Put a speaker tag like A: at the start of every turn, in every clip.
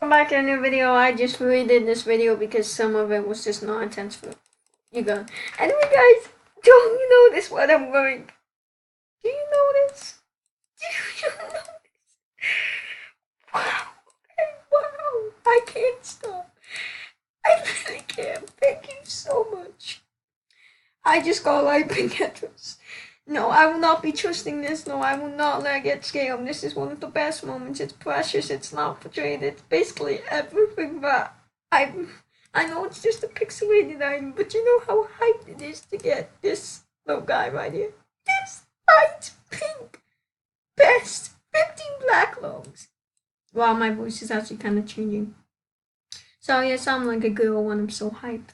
A: Welcome back to a new video. I just redid this video because some of it was just not intense for you guys. Anyway guys, don't you notice what I'm wearing? Do you notice? Do you notice? Wow. Wow. I can't stop. I really can't. Thank you so much. I just got light pink address. No, I will not be trusting this. No, I will not let it get scammed. This is one of the best moments. It's precious. It's not portrayed. It's basically everything that I know it's just a pixelated item, but you know how hyped it is to get this little guy right here. This light pink best 15 black lungs. Wow, my voice is actually kind of changing. Sorry, I sound like a girl when I'm so hyped.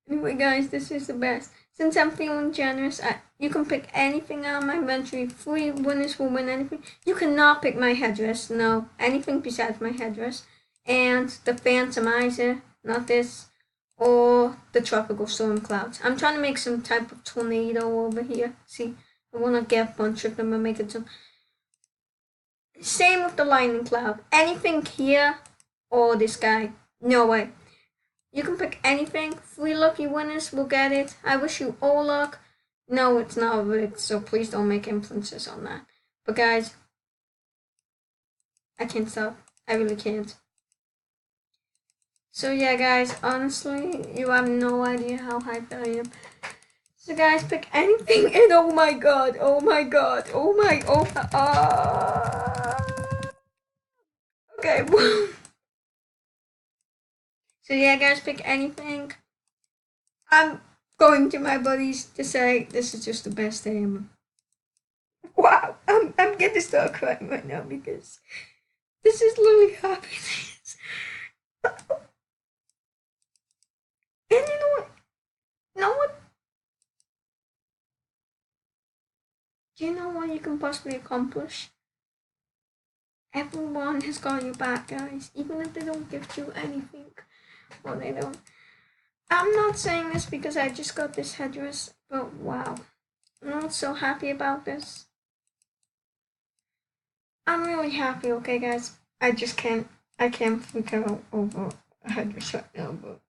A: Anyway, guys, this is the best. Since I'm feeling generous, you can pick anything out of my inventory. 3 winners will win anything. You cannot pick my headdress. No, anything besides my headdress. And the Phantomizer, not this. Or the Tropical Storm Clouds. I'm trying to make some type of tornado over here. See, I want to get a bunch of them and make it some. Same with the Lightning Cloud. Anything here or this guy. No way. You can pick anything. 3 lucky winners will get it. I wish you all luck. No, it's not rigged, so please don't make influences on that. But guys, I can't stop. I really can't. So yeah, guys, honestly, you have no idea how hyped I am. So guys, pick anything and oh my god, oh my god, oh my, okay, So yeah, guys, pick anything. I'm going to my buddies to say this is just the best day ever. Wow, I'm gonna start crying right now because this is literally happiness. And you know what? Do you know what you can possibly accomplish? Everyone has got your back, guys. Even if they don't gift you anything. Well, they don't. I'm not saying this because I just got this headdress, but wow. I'm not so happy about this. I'm really happy, okay, guys? I can't freak out over a headdress right now, but.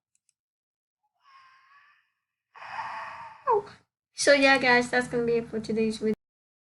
A: So yeah, guys, that's gonna be it for today's video.